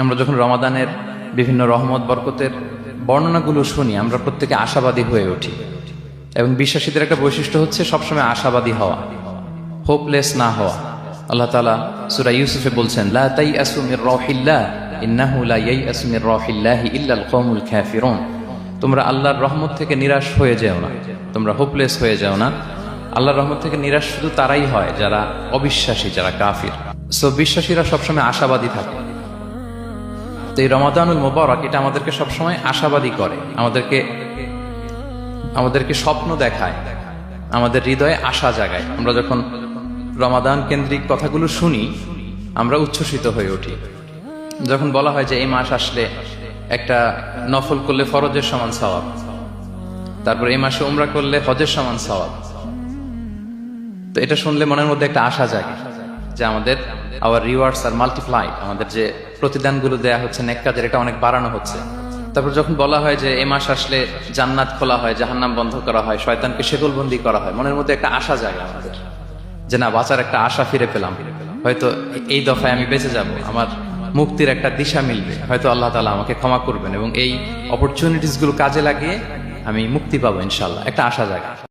আমরা যখন রমাদানের বিভিন্ন রহমত বরকতের বর্ণনাগুলো শুনি, আমরা প্রত্যেকে আশাবাদী হয়ে উঠি। এবং বিশ্বাসীদের একটা বৈশিষ্ট্য হচ্ছে সবসময় আশাবাদী হওয়া, হোপলেস না হওয়া। আল্লাহ তাআলা সূরা ইউসুফে বলছেন, লা তাইয়াসু মির রাহিল্লাহ ইন্নাহু লা ইয়াইয়াসু মির রাহিল্লাহি ইল্লাল কওমুল কাফিরুন। তোমরা আল্লাহর রহমত থেকে নিরাশ হয়ে যেও না, তোমরা হোপলেস হয়ে যাও না। আল্লাহর রহমত থেকে নিরাশ শুধু তারাই হয় যারা অবিশ্বাসী, যারা কাফির। সো বিশ্বাসীরা সবসময় আশাবাদী থাকে। তো এই রমাদানুল মুবারক এটা আমাদেরকে সবসময় আশাবাদী করে, আমাদেরকে স্বপ্ন দেখায়, আমাদের হৃদয়ে আশা জাগায়। আমরা যখন রমাদান কেন্দ্রিক কথাগুলো শুনি আমরা উচ্ছ্বসিত হয়ে উঠি। যখন বলা হয় যে এই মাস আসলে একটা নফল করলে ফরজের সমান সওয়াব, তারপর এই মাসে উমরা করলে হজের সমান সওয়াব, তো এটা শুনলে মনের মধ্যে একটা আশা জাগে যে আমাদের আওয়ার রিওয়ার্ডস আর মাল্টিপ্লাইড, আমাদের যে প্রতিদানগুলো দেয়া হচ্ছে নেক কাজের, এটা অনেক বাড়ানো হচ্ছে। তারপর যখন বলা হয় যে এই মাস আসলে জান্নাত খোলা হয়, জাহান্নাম বন্ধ করা হয়, শয়তানকে শেকলবন্দি করা হয়, মনের মধ্যে একটা আশা জাগে আমাদের যে না, বাঁচার একটা আশা ফিরে পেলাম, হয়তো এই দফায় আমি বেঁচে যাব, আমার মুক্তির একটা দিশা মিলবে, হয়তো আল্লাহ তাআলা আমাকে ক্ষমা করবেন এবং এই অপরচুনিটিস গুলো কাজে লাগিয়ে আমি মুক্তি পাবো ইনশাআল্লাহ, একটা আশা জাগে।